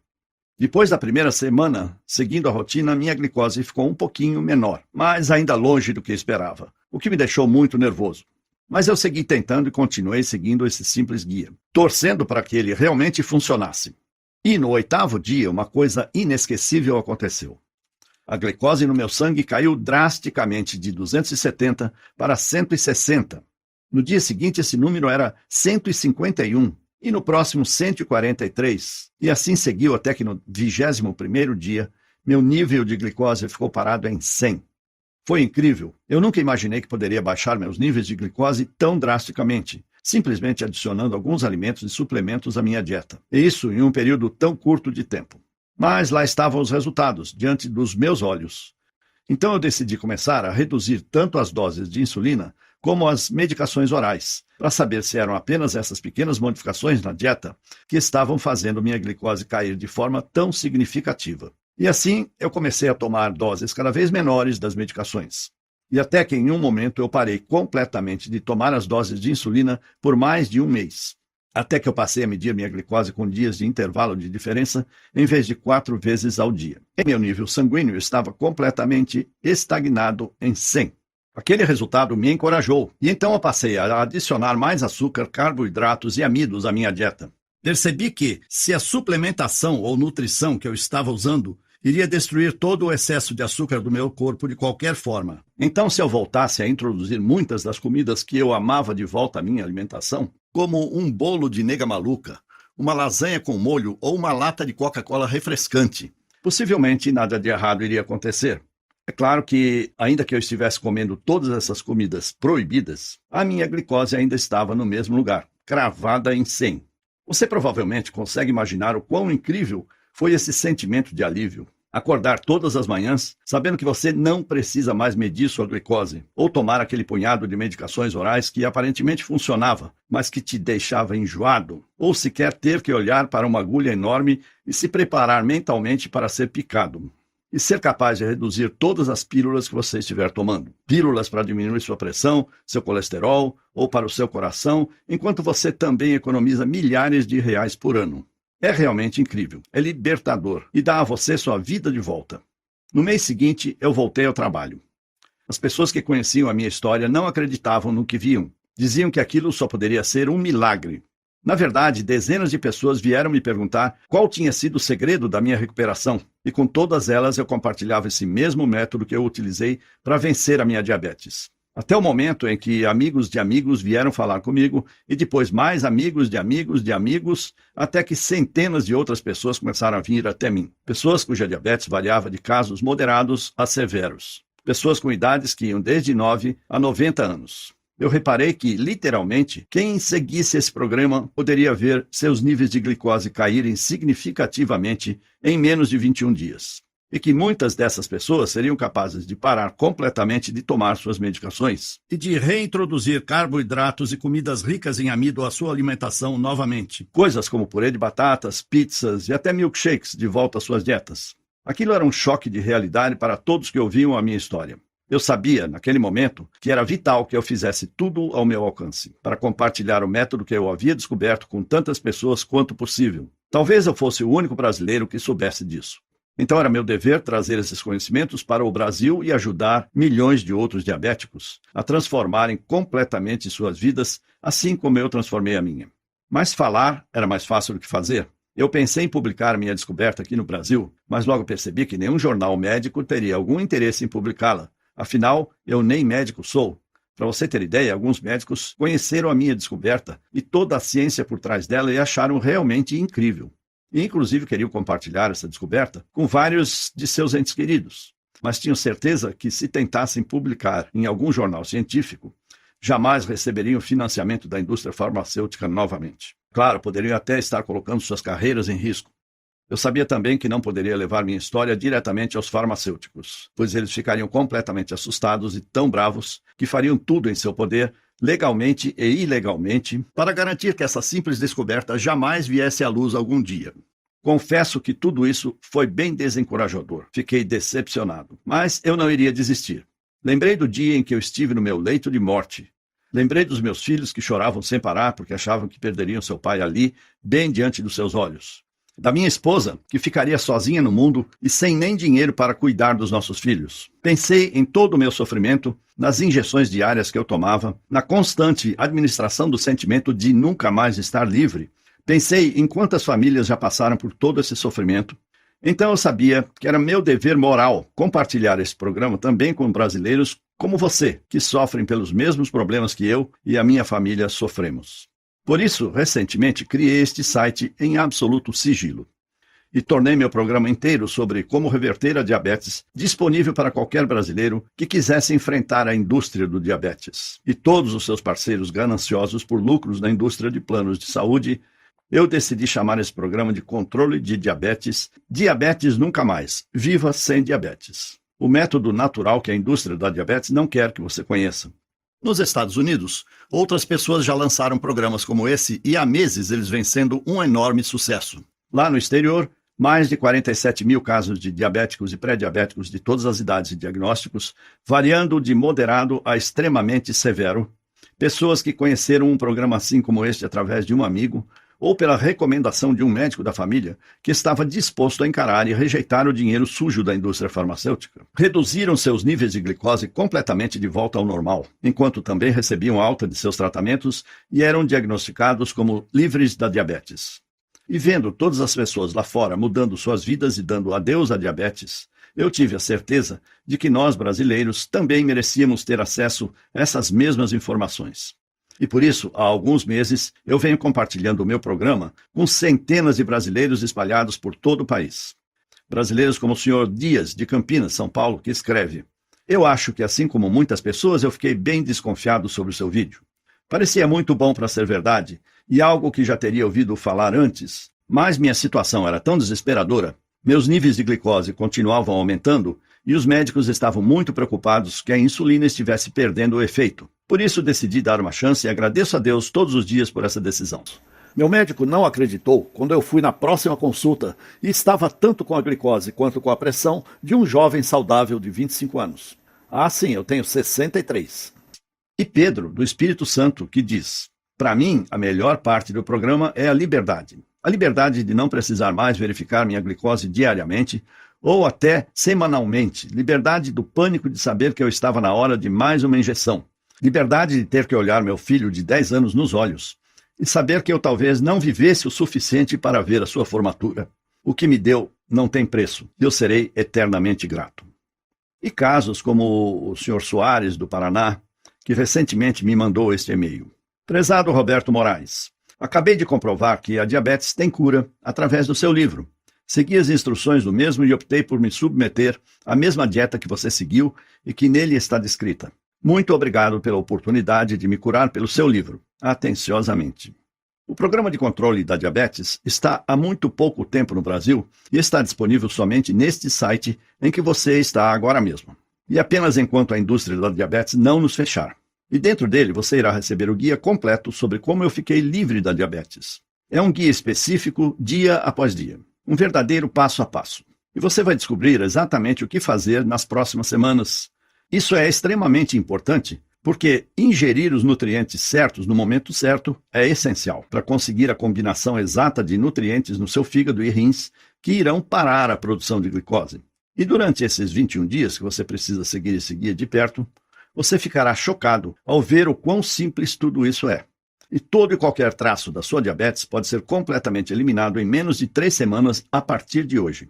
Depois da primeira semana, seguindo a rotina, minha glicose ficou um pouquinho menor, mas ainda longe do que esperava, o que me deixou muito nervoso. Mas eu segui tentando e continuei seguindo esse simples guia, torcendo para que ele realmente funcionasse. E no 8º dia, uma coisa inesquecível aconteceu. A glicose no meu sangue caiu drasticamente de 270 para 160. No dia seguinte, esse número era 151 e no próximo 143. E assim seguiu até que no 21º dia, meu nível de glicose ficou parado em 100. Foi incrível. Eu nunca imaginei que poderia baixar meus níveis de glicose tão drasticamente, simplesmente adicionando alguns alimentos e suplementos à minha dieta. E isso em um período tão curto de tempo. Mas lá estavam os resultados, diante dos meus olhos. Então eu decidi começar a reduzir tanto as doses de insulina como as medicações orais, para saber se eram apenas essas pequenas modificações na dieta que estavam fazendo minha glicose cair de forma tão significativa. E assim eu comecei a tomar doses cada vez menores das medicações. E até que em um momento eu parei completamente de tomar as doses de insulina por mais de um mês. Até que eu passei a medir minha glicose com dias de intervalo de diferença, em vez de 4 vezes ao dia. E meu nível sanguíneo estava completamente estagnado em 100. Aquele resultado me encorajou, e então eu passei a adicionar mais açúcar, carboidratos e amidos à minha dieta. Percebi que, se a suplementação ou nutrição que eu estava usando iria destruir todo o excesso de açúcar do meu corpo de qualquer forma. Então, se eu voltasse a introduzir muitas das comidas que eu amava de volta à minha alimentação, como um bolo de nega maluca, uma lasanha com molho ou uma lata de Coca-Cola refrescante, possivelmente nada de errado iria acontecer. É claro que, ainda que eu estivesse comendo todas essas comidas proibidas, a minha glicose ainda estava no mesmo lugar, cravada em 100. Você provavelmente consegue imaginar o quão incrível foi esse sentimento de alívio. Acordar todas as manhãs sabendo que você não precisa mais medir sua glicose ou tomar aquele punhado de medicações orais que aparentemente funcionava, mas que te deixava enjoado, ou sequer ter que olhar para uma agulha enorme e se preparar mentalmente para ser picado. E ser capaz de reduzir todas as pílulas que você estiver tomando. Pílulas para diminuir sua pressão, seu colesterol ou para o seu coração, enquanto você também economiza milhares de reais por ano. É realmente incrível, é libertador e dá a você sua vida de volta. No mês seguinte, eu voltei ao trabalho. As pessoas que conheciam a minha história não acreditavam no que viam. Diziam que aquilo só poderia ser um milagre. Na verdade, dezenas de pessoas vieram me perguntar qual tinha sido o segredo da minha recuperação, e com todas elas eu compartilhava esse mesmo método que eu utilizei para vencer a minha diabetes. Até o momento em que amigos de amigos vieram falar comigo, e depois mais amigos de amigos de amigos, até que centenas de outras pessoas começaram a vir até mim. Pessoas cuja diabetes variava de casos moderados a severos. Pessoas com idades que iam desde 9 a 90 anos. Eu reparei que, literalmente, quem seguisse esse programa poderia ver seus níveis de glicose caírem significativamente em menos de 21 dias. E que muitas dessas pessoas seriam capazes de parar completamente de tomar suas medicações e de reintroduzir carboidratos e comidas ricas em amido à sua alimentação novamente. Coisas como purê de batatas, pizzas e até milkshakes de volta às suas dietas. Aquilo era um choque de realidade para todos que ouviam a minha história. Eu sabia, naquele momento, que era vital que eu fizesse tudo ao meu alcance, para compartilhar o método que eu havia descoberto com tantas pessoas quanto possível. Talvez eu fosse o único brasileiro que soubesse disso. Então era meu dever trazer esses conhecimentos para o Brasil e ajudar milhões de outros diabéticos a transformarem completamente suas vidas, assim como eu transformei a minha. Mas falar era mais fácil do que fazer. Eu pensei em publicar minha descoberta aqui no Brasil, mas logo percebi que nenhum jornal médico teria algum interesse em publicá-la. Afinal, eu nem médico sou. Para você ter ideia, alguns médicos conheceram a minha descoberta e toda a ciência por trás dela e acharam realmente incrível. E, inclusive, queriam compartilhar essa descoberta com vários de seus entes queridos. Mas tinham certeza que, se tentassem publicar em algum jornal científico, jamais receberiam financiamento da indústria farmacêutica novamente. Claro, poderiam até estar colocando suas carreiras em risco. Eu sabia também que não poderia levar minha história diretamente aos farmacêuticos, pois eles ficariam completamente assustados e tão bravos que fariam tudo em seu poder, legalmente e ilegalmente, para garantir que essa simples descoberta jamais viesse à luz algum dia. Confesso que tudo isso foi bem desencorajador. Fiquei decepcionado, mas eu não iria desistir. Lembrei do dia em que eu estive no meu leito de morte. Lembrei dos meus filhos que choravam sem parar porque achavam que perderiam seu pai ali, bem diante dos seus olhos. Da minha esposa, que ficaria sozinha no mundo e sem nem dinheiro para cuidar dos nossos filhos. Pensei em todo o meu sofrimento, nas injeções diárias que eu tomava, na constante administração do sentimento de nunca mais estar livre. Pensei em quantas famílias já passaram por todo esse sofrimento Então eu sabia que era meu dever moral compartilhar esse programa também com brasileiros como você, que sofrem pelos mesmos problemas que eu e a minha família sofremos. Por isso, recentemente, criei este site em absoluto sigilo e tornei meu programa inteiro sobre como reverter a diabetes disponível para qualquer brasileiro que quisesse enfrentar a indústria do diabetes e todos os seus parceiros gananciosos por lucros na indústria de planos de saúde. Eu decidi chamar esse programa de controle de diabetes, Diabetes Nunca Mais, Viva Sem Diabetes. O método natural que a indústria da diabetes não quer que você conheça. Nos Estados Unidos, outras pessoas já lançaram programas como esse e há meses eles vêm sendo um enorme sucesso. Lá no exterior, mais de 47 mil casos de diabéticos e pré-diabéticos de todas as idades e diagnósticos, variando de moderado a extremamente severo. Pessoas que conheceram um programa assim como este através de um amigo, ou pela recomendação de um médico da família que estava disposto a encarar e rejeitar o dinheiro sujo da indústria farmacêutica. Reduziram seus níveis de glicose completamente de volta ao normal, enquanto também recebiam alta de seus tratamentos e eram diagnosticados como livres da diabetes. E vendo todas as pessoas lá fora mudando suas vidas e dando adeus à diabetes, eu tive a certeza de que nós, brasileiros, também merecíamos ter acesso a essas mesmas informações. E por isso, há alguns meses, eu venho compartilhando o meu programa com centenas de brasileiros espalhados por todo o país. Brasileiros como o senhor Dias, de Campinas, São Paulo, que escreve: eu acho que, assim como muitas pessoas, eu fiquei bem desconfiado sobre o seu vídeo. Parecia muito bom para ser verdade, e algo que já teria ouvido falar antes, mas minha situação era tão desesperadora, meus níveis de glicose continuavam aumentando, e os médicos estavam muito preocupados que a insulina estivesse perdendo o efeito. Por isso decidi dar uma chance e agradeço a Deus todos os dias por essa decisão. Meu médico não acreditou quando eu fui na próxima consulta e estava tanto com a glicose quanto com a pressão de um jovem saudável de 25 anos. Ah, sim, eu tenho 63. E Pedro, do Espírito Santo, que diz: para mim, a melhor parte do programa é a liberdade. A liberdade de não precisar mais verificar minha glicose diariamente ou até semanalmente. Liberdade do pânico de saber que eu estava na hora de mais uma injeção. Liberdade de ter que olhar meu filho de 10 anos nos olhos e saber que eu talvez não vivesse o suficiente para ver a sua formatura. O que me deu não tem preço e eu serei eternamente grato. E casos como o Sr. Soares, do Paraná, que recentemente me mandou este e-mail. Prezado Roberto Moraes, acabei de comprovar que a diabetes tem cura através do seu livro. Segui as instruções do mesmo e optei por me submeter à mesma dieta que você seguiu e que nele está descrita. Muito obrigado pela oportunidade de me curar pelo seu livro. Atenciosamente. O programa de controle da diabetes está há muito pouco tempo no Brasil e está disponível somente neste site em que você está agora mesmo. E apenas enquanto a indústria da diabetes não nos fechar. E dentro dele você irá receber o guia completo sobre como eu fiquei livre da diabetes. É um guia específico dia após dia. Um verdadeiro passo a passo. E você vai descobrir exatamente o que fazer nas próximas semanas. Isso é extremamente importante, porque ingerir os nutrientes certos no momento certo é essencial para conseguir a combinação exata de nutrientes no seu fígado e rins que irão parar a produção de glicose. E durante esses 21 dias que você precisa seguir esse guia de perto, você ficará chocado ao ver o quão simples tudo isso é. E todo e qualquer traço da sua diabetes pode ser completamente eliminado em menos de 3 semanas a partir de hoje.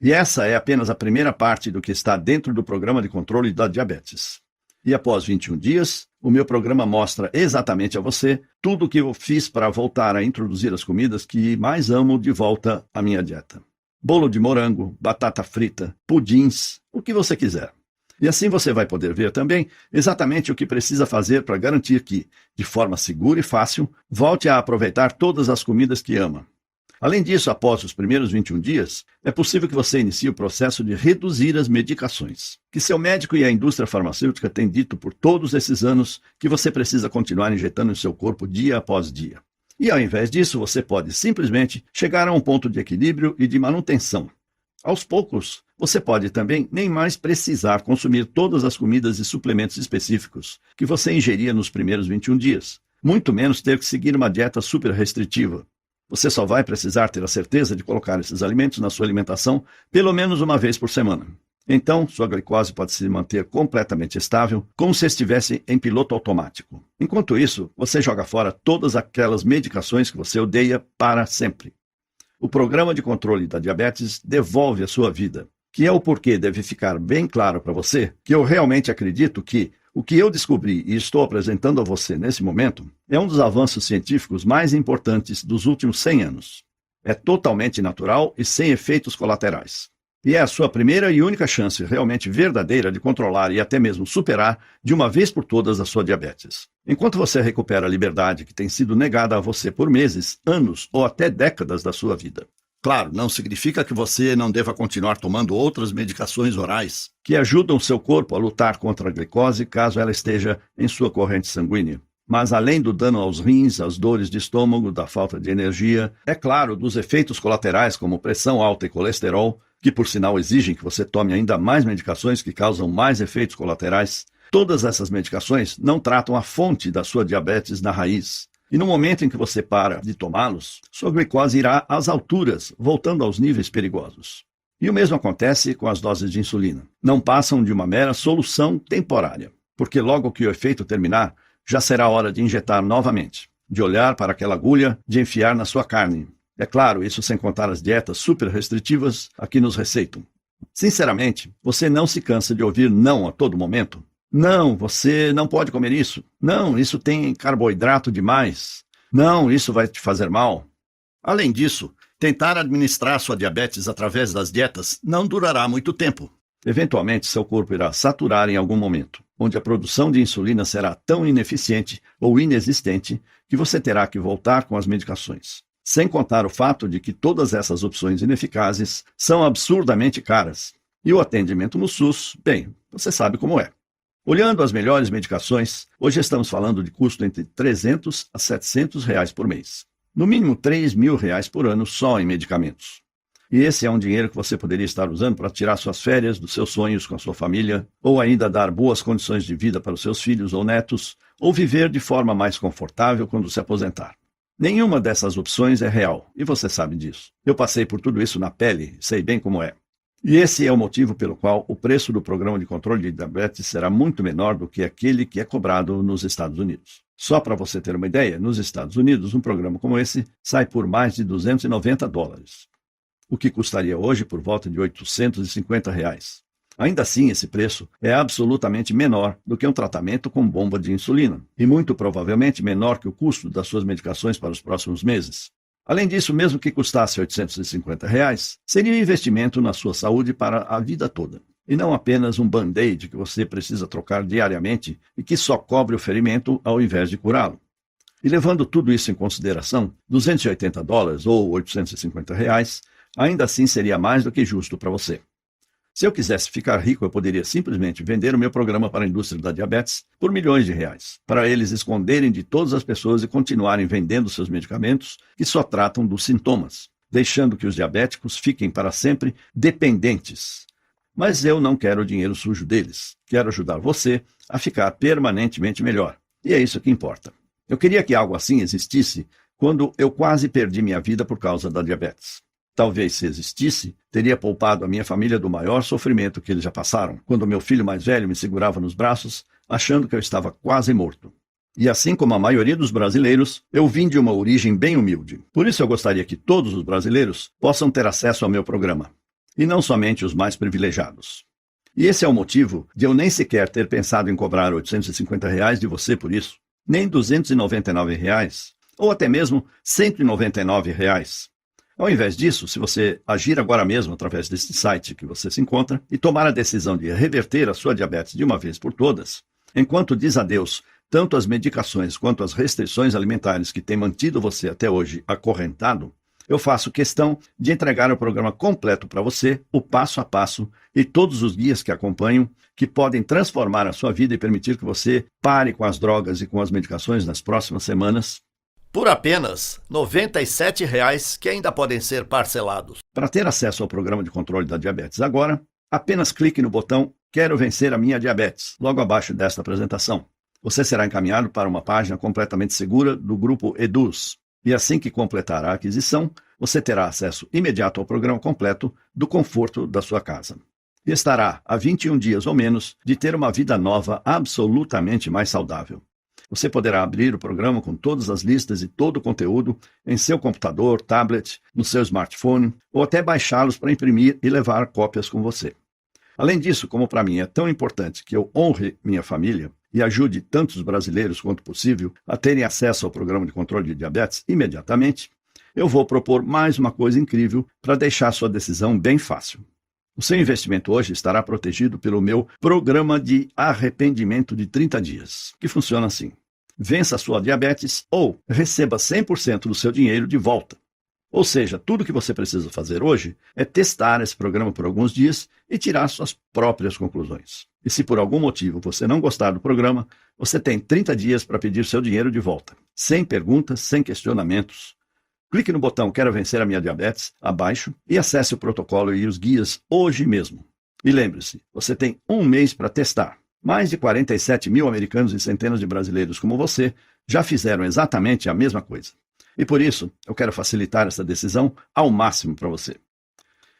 E essa é apenas a primeira parte do que está dentro do programa de controle da diabetes. E após 21 dias, o meu programa mostra exatamente a você tudo o que eu fiz para voltar a introduzir as comidas que mais amo de volta à minha dieta. Bolo de morango, batata frita, pudins, o que você quiser. E assim você vai poder ver também exatamente o que precisa fazer para garantir que, de forma segura e fácil, volte a aproveitar todas as comidas que ama. Além disso, após os primeiros 21 dias, é possível que você inicie o processo de reduzir as medicações, que seu médico e a indústria farmacêutica têm dito por todos esses anos que você precisa continuar injetando em seu corpo dia após dia. E ao invés disso, você pode simplesmente chegar a um ponto de equilíbrio e de manutenção. Aos poucos, você pode também nem mais precisar consumir todas as comidas e suplementos específicos que você ingeria nos primeiros 21 dias, muito menos ter que seguir uma dieta super restritiva. Você só vai precisar ter a certeza de colocar esses alimentos na sua alimentação pelo menos uma vez por semana. Então, sua glicose pode se manter completamente estável, como se estivesse em piloto automático. Enquanto isso, você joga fora todas aquelas medicações que você odeia para sempre. o programa de controle da diabetes devolve a sua vida, que é o porquê deve ficar bem claro para você que eu realmente acredito que o que eu descobri e estou apresentando a você nesse momento é um dos avanços científicos mais importantes dos últimos 100 anos. É totalmente natural e sem efeitos colaterais. E é a sua primeira e única chance realmente verdadeira de controlar e até mesmo superar de uma vez por todas a sua diabetes. Enquanto você recupera a liberdade que tem sido negada a você por meses, anos ou até décadas da sua vida. Claro, não significa que você não deva continuar tomando outras medicações orais que ajudam seu corpo a lutar contra a glicose caso ela esteja em sua corrente sanguínea. Mas além do dano aos rins, às dores de estômago, da falta de energia, é claro, dos efeitos colaterais como pressão alta e colesterol, que por sinal exigem que você tome ainda mais medicações que causam mais efeitos colaterais, todas essas medicações não tratam a fonte da sua diabetes na raiz. E no momento em que você para de tomá-los, sua glicose irá às alturas, voltando aos níveis perigosos. E o mesmo acontece com as doses de insulina. Não passam de uma mera solução temporária, porque logo que o efeito terminar, já será hora de injetar novamente, de olhar para aquela agulha, de enfiar na sua carne. É claro, isso sem contar as dietas super restritivas a que nos receitam. Sinceramente, você não se cansa de ouvir não a todo momento? Não, você não pode comer isso. Não, isso tem carboidrato demais. Não, isso vai te fazer mal. Além disso, tentar administrar sua diabetes através das dietas não durará muito tempo. Eventualmente, seu corpo irá saturar em algum momento, onde a produção de insulina será tão ineficiente ou inexistente que você terá que voltar com as medicações. Sem contar o fato de que todas essas opções ineficazes são absurdamente caras. E o atendimento no SUS, bem, você sabe como é. Olhando as melhores medicações, hoje estamos falando de custo entre R$300 a R$700 por mês. No mínimo R$3.000 por ano só em medicamentos. E esse é um dinheiro que você poderia estar usando para tirar suas férias dos seus sonhos com a sua família, ou ainda dar boas condições de vida para os seus filhos ou netos, ou viver de forma mais confortável quando se aposentar. Nenhuma dessas opções é real, e você sabe disso. Eu passei por tudo isso na pele, sei bem como é. E esse é o motivo pelo qual o preço do programa de controle de diabetes será muito menor do que aquele que é cobrado nos Estados Unidos. Só para você ter uma ideia, nos Estados Unidos, um programa como esse sai por mais de $290, o que custaria hoje por volta de R$850. Ainda assim, esse preço é absolutamente menor do que um tratamento com bomba de insulina, e muito provavelmente menor que o custo das suas medicações para os próximos meses. Além disso, mesmo que custasse R$850, seria um investimento na sua saúde para a vida toda, e não apenas um band-aid que você precisa trocar diariamente e que só cobre o ferimento ao invés de curá-lo. E levando tudo isso em consideração, $280 ou R$850 ainda assim seria mais do que justo para você. Se eu quisesse ficar rico, eu poderia simplesmente vender o meu programa para a indústria da diabetes por milhões de reais, para eles esconderem de todas as pessoas e continuarem vendendo seus medicamentos que só tratam dos sintomas, deixando que os diabéticos fiquem para sempre dependentes. Mas eu não quero o dinheiro sujo deles. Quero ajudar você a ficar permanentemente melhor. E é isso que importa. Eu queria que algo assim existisse quando eu quase perdi minha vida por causa da diabetes. Talvez, se existisse, teria poupado a minha família do maior sofrimento que eles já passaram, quando meu filho mais velho me segurava nos braços, achando que eu estava quase morto. E assim como a maioria dos brasileiros, eu vim de uma origem bem humilde. Por isso eu gostaria que todos os brasileiros possam ter acesso ao meu programa, e não somente os mais privilegiados. E esse é o motivo de eu nem sequer ter pensado em cobrar R$850 de você por isso, nem R$299, ou até mesmo R$199. Ao invés disso, se você agir agora mesmo através desse site que você se encontra e tomar a decisão de reverter a sua diabetes de uma vez por todas, enquanto diz adeus tanto às medicações quanto às restrições alimentares que têm mantido você até hoje acorrentado, eu faço questão de entregar o programa completo para você, o passo a passo e todos os guias que acompanham, que podem transformar a sua vida e permitir que você pare com as drogas e com as medicações nas próximas semanas, por apenas R$ 97, que ainda podem ser parcelados. Para ter acesso ao programa de controle da diabetes agora, apenas clique no botão Quero vencer a minha diabetes, logo abaixo desta apresentação. Você será encaminhado para uma página completamente segura do grupo Eduz. E assim que completar a aquisição, você terá acesso imediato ao programa completo do conforto da sua casa. E estará a 21 dias ou menos de ter uma vida nova absolutamente mais saudável. Você poderá abrir o programa com todas as listas e todo o conteúdo em seu computador, tablet, no seu smartphone, ou até baixá-los para imprimir e levar cópias com você. Além disso, como para mim é tão importante que eu honre minha família e ajude tantos brasileiros quanto possível a terem acesso ao programa de controle de diabetes imediatamente, eu vou propor mais uma coisa incrível para deixar sua decisão bem fácil. O seu investimento hoje estará protegido pelo meu programa de arrependimento de 30 dias, que funciona assim. Vença a sua diabetes ou receba 100% do seu dinheiro de volta. Ou seja, tudo o que você precisa fazer hoje é testar esse programa por alguns dias e tirar suas próprias conclusões. E se por algum motivo você não gostar do programa, você tem 30 dias para pedir seu dinheiro de volta, sem perguntas, sem questionamentos. Clique no botão Quero Vencer a Minha Diabetes abaixo e acesse o protocolo e os guias hoje mesmo. E lembre-se, você tem um mês para testar. Mais de 47 mil americanos e centenas de brasileiros como você já fizeram exatamente a mesma coisa. E por isso, eu quero facilitar essa decisão ao máximo para você.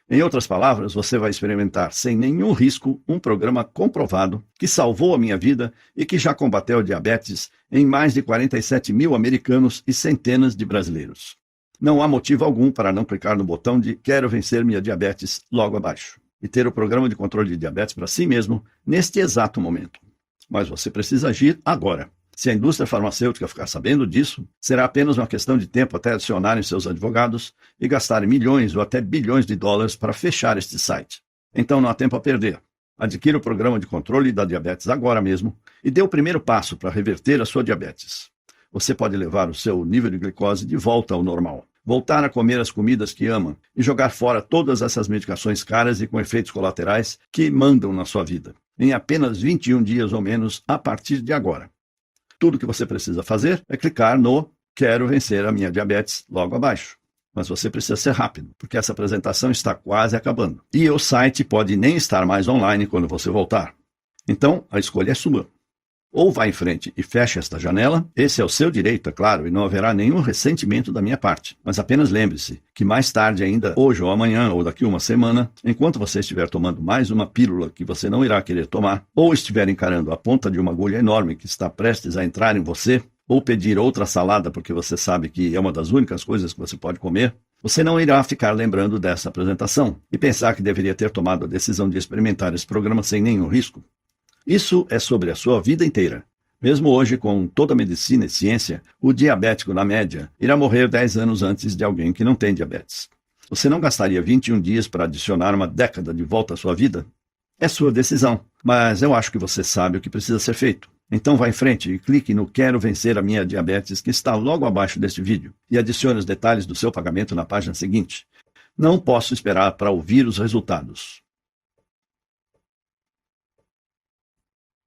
Em outras palavras, você vai experimentar sem nenhum risco um programa comprovado que salvou a minha vida e que já combateu a diabetes em mais de 47 mil americanos e centenas de brasileiros. Não há motivo algum para não clicar no botão de Quero Vencer Minha Diabetes logo abaixo e ter o programa de controle de diabetes para si mesmo neste exato momento. Mas você precisa agir agora. Se a indústria farmacêutica ficar sabendo disso, será apenas uma questão de tempo até adicionarem seus advogados e gastarem milhões ou até bilhões de dólares para fechar este site. Então não há tempo a perder. Adquira o programa de controle da diabetes agora mesmo e dê o primeiro passo para reverter a sua diabetes. Você pode levar o seu nível de glicose de volta ao normal, voltar a comer as comidas que ama e jogar fora todas essas medicações caras e com efeitos colaterais que mandam na sua vida, em apenas 21 dias ou menos a partir de agora. Tudo que você precisa fazer é clicar no Quero Vencer a Minha Diabetes logo abaixo. Mas você precisa ser rápido, porque essa apresentação está quase acabando. E o site pode nem estar mais online quando você voltar. Então, a escolha é sua. Ou vá em frente e feche esta janela, esse é o seu direito, é claro, e não haverá nenhum ressentimento da minha parte. Mas apenas lembre-se que mais tarde ainda, hoje ou amanhã, ou daqui uma semana, enquanto você estiver tomando mais uma pílula que você não irá querer tomar, ou estiver encarando a ponta de uma agulha enorme que está prestes a entrar em você, ou pedir outra salada porque você sabe que é uma das únicas coisas que você pode comer, você não irá ficar lembrando dessa apresentação e pensar que deveria ter tomado a decisão de experimentar esse programa sem nenhum risco. Isso é sobre a sua vida inteira. Mesmo hoje, com toda a medicina e ciência, o diabético, na média, irá morrer 10 anos antes de alguém que não tem diabetes. Você não gastaria 21 dias para adicionar uma década de volta à sua vida? É sua decisão, mas eu acho que você sabe o que precisa ser feito. Então vá em frente e clique no Quero Vencer a Minha Diabetes, que está logo abaixo deste vídeo, e adicione os detalhes do seu pagamento na página seguinte. Não posso esperar para ouvir os resultados.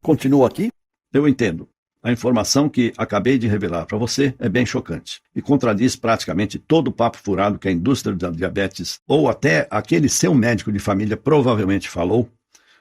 Continua aqui? Eu entendo. A informação que acabei de revelar para você é bem chocante e contradiz praticamente todo o papo furado que a indústria da diabetes ou até aquele seu médico de família provavelmente falou.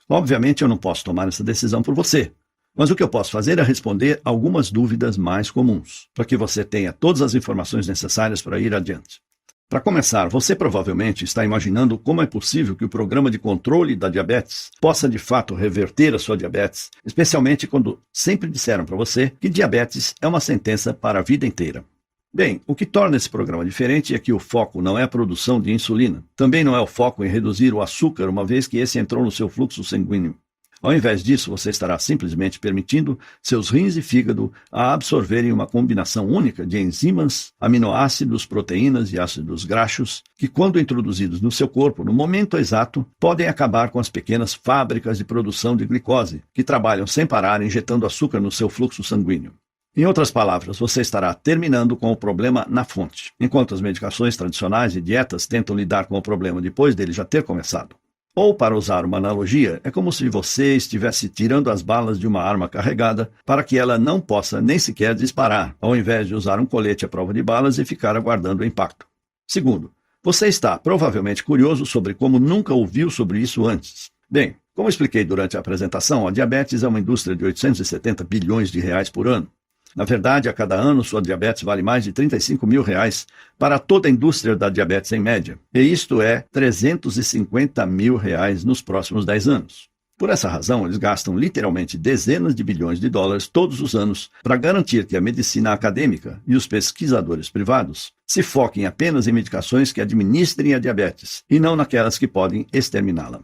Obviamente eu não posso tomar essa decisão por você, mas o que eu posso fazer é responder algumas dúvidas mais comuns, para que você tenha todas as informações necessárias para ir adiante. Para começar, você provavelmente está imaginando como é possível que o programa de controle da diabetes possa de fato reverter a sua diabetes, especialmente quando sempre disseram para você que diabetes é uma sentença para a vida inteira. Bem, o que torna esse programa diferente é que o foco não é a produção de insulina. Também não é o foco em reduzir o açúcar, uma vez que esse entrou no seu fluxo sanguíneo. Ao invés disso, você estará simplesmente permitindo seus rins e fígado a absorverem uma combinação única de enzimas, aminoácidos, proteínas e ácidos graxos, que, quando introduzidos no seu corpo no momento exato, podem acabar com as pequenas fábricas de produção de glicose, que trabalham sem parar injetando açúcar no seu fluxo sanguíneo. Em outras palavras, você estará terminando com o problema na fonte, enquanto as medicações tradicionais e dietas tentam lidar com o problema depois dele já ter começado. Ou, para usar uma analogia, é como se você estivesse tirando as balas de uma arma carregada para que ela não possa nem sequer disparar, ao invés de usar um colete à prova de balas e ficar aguardando o impacto. Segundo, você está provavelmente curioso sobre como nunca ouviu sobre isso antes. Bem, como expliquei durante a apresentação, a diabetes é uma indústria de 870 bilhões de reais por ano. Na verdade, a cada ano, sua diabetes vale mais de 35 mil reais para toda a indústria da diabetes em média. E isto é 350 mil reais nos próximos 10 anos. Por essa razão, eles gastam literalmente dezenas de bilhões de dólares todos os anos para garantir que a medicina acadêmica e os pesquisadores privados se foquem apenas em medicações que administrem a diabetes e não naquelas que podem exterminá-la.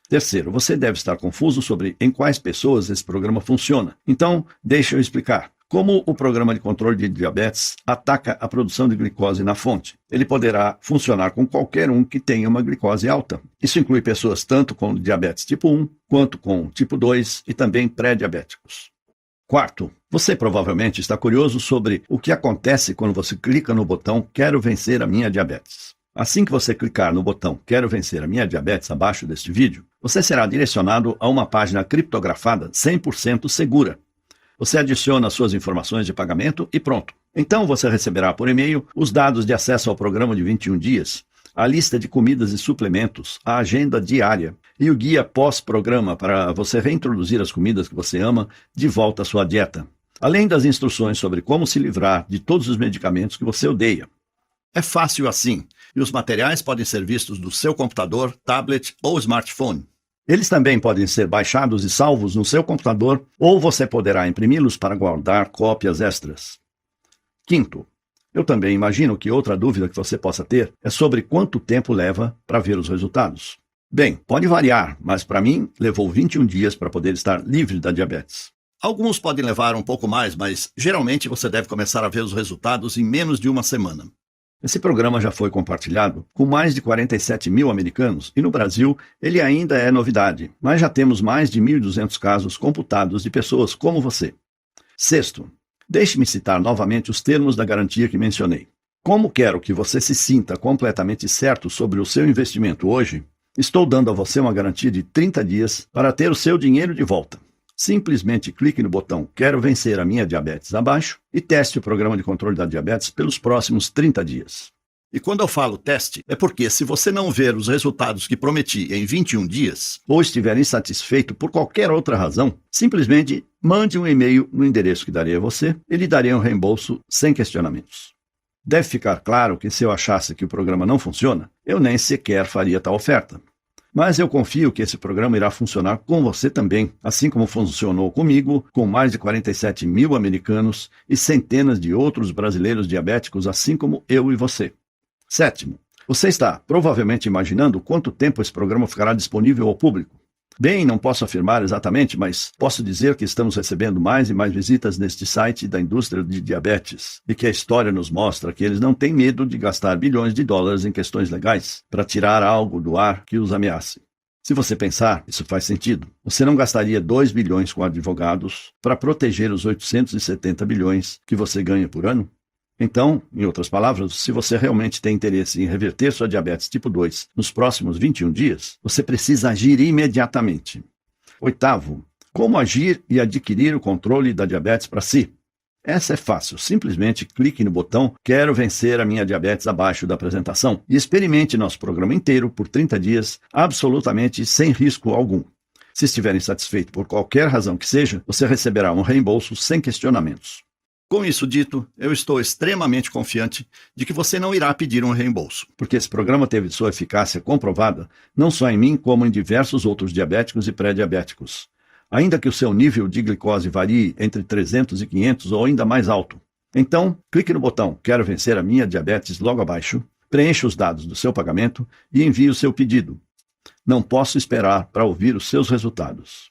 Terceiro, você deve estar confuso sobre em quais pessoas esse programa funciona. Então, deixa eu explicar. Como o programa de controle de diabetes ataca a produção de glicose na fonte, ele poderá funcionar com qualquer um que tenha uma glicose alta. Isso inclui pessoas tanto com diabetes tipo 1, quanto com tipo 2 e também pré-diabéticos. Quarto, você provavelmente está curioso sobre o que acontece quando você clica no botão Quero vencer a minha diabetes. Assim que você clicar no botão Quero vencer a minha diabetes abaixo deste vídeo, você será direcionado a uma página criptografada 100% segura. Você adiciona suas informações de pagamento e pronto. Então você receberá por e-mail os dados de acesso ao programa de 21 dias, a lista de comidas e suplementos, a agenda diária e o guia pós-programa para você reintroduzir as comidas que você ama de volta à sua dieta, além das instruções sobre como se livrar de todos os medicamentos que você odeia. É fácil assim, e os materiais podem ser vistos do seu computador, tablet ou smartphone. Eles também podem ser baixados e salvos no seu computador ou você poderá imprimi-los para guardar cópias extras. Quinto, eu também imagino que outra dúvida que você possa ter é sobre quanto tempo leva para ver os resultados. Bem, pode variar, mas para mim levou 21 dias para poder estar livre da diabetes. Alguns podem levar um pouco mais, mas geralmente você deve começar a ver os resultados em menos de uma semana. Esse programa já foi compartilhado com mais de 47 mil americanos e no Brasil ele ainda é novidade, mas já temos mais de 1.200 casos computados de pessoas como você. Sexto, deixe-me citar novamente os termos da garantia que mencionei. Como quero que você se sinta completamente certo sobre o seu investimento hoje, estou dando a você uma garantia de 30 dias para ter o seu dinheiro de volta. Simplesmente clique no botão Quero vencer a minha diabetes abaixo e teste o programa de controle da diabetes pelos próximos 30 dias. E quando eu falo teste, é porque se você não ver os resultados que prometi em 21 dias, ou estiver insatisfeito por qualquer outra razão, simplesmente mande um e-mail no endereço que darei a você e lhe darei um reembolso sem questionamentos. Deve ficar claro que se eu achasse que o programa não funciona, eu nem sequer faria tal oferta. Mas eu confio que esse programa irá funcionar com você também, assim como funcionou comigo, com mais de 47 mil americanos e centenas de outros brasileiros diabéticos, assim como eu e você. Sétimo, você está provavelmente imaginando quanto tempo esse programa ficará disponível ao público. Bem, não posso afirmar exatamente, mas posso dizer que estamos recebendo mais e mais visitas neste site da indústria de diabetes e que a história nos mostra que eles não têm medo de gastar bilhões de dólares em questões legais para tirar algo do ar que os ameace. Se você pensar, isso faz sentido. Você não gastaria 2 bilhões com advogados para proteger os 870 bilhões que você ganha por ano? Então, em outras palavras, se você realmente tem interesse em reverter sua diabetes tipo 2 nos próximos 21 dias, você precisa agir imediatamente. Oitavo, como agir e adquirir o controle da diabetes para si? Essa é fácil, simplesmente clique no botão Quero vencer a minha diabetes abaixo da apresentação e experimente nosso programa inteiro por 30 dias, absolutamente sem risco algum. Se estiver insatisfeito por qualquer razão que seja, você receberá um reembolso sem questionamentos. Com isso dito, eu estou extremamente confiante de que você não irá pedir um reembolso, porque esse programa teve sua eficácia comprovada não só em mim, como em diversos outros diabéticos e pré-diabéticos. Ainda que o seu nível de glicose varie entre 300 e 500 ou ainda mais alto. Então, clique no botão Quero vencer a minha diabetes logo abaixo, preencha os dados do seu pagamento e envie o seu pedido. Não posso esperar para ouvir os seus resultados.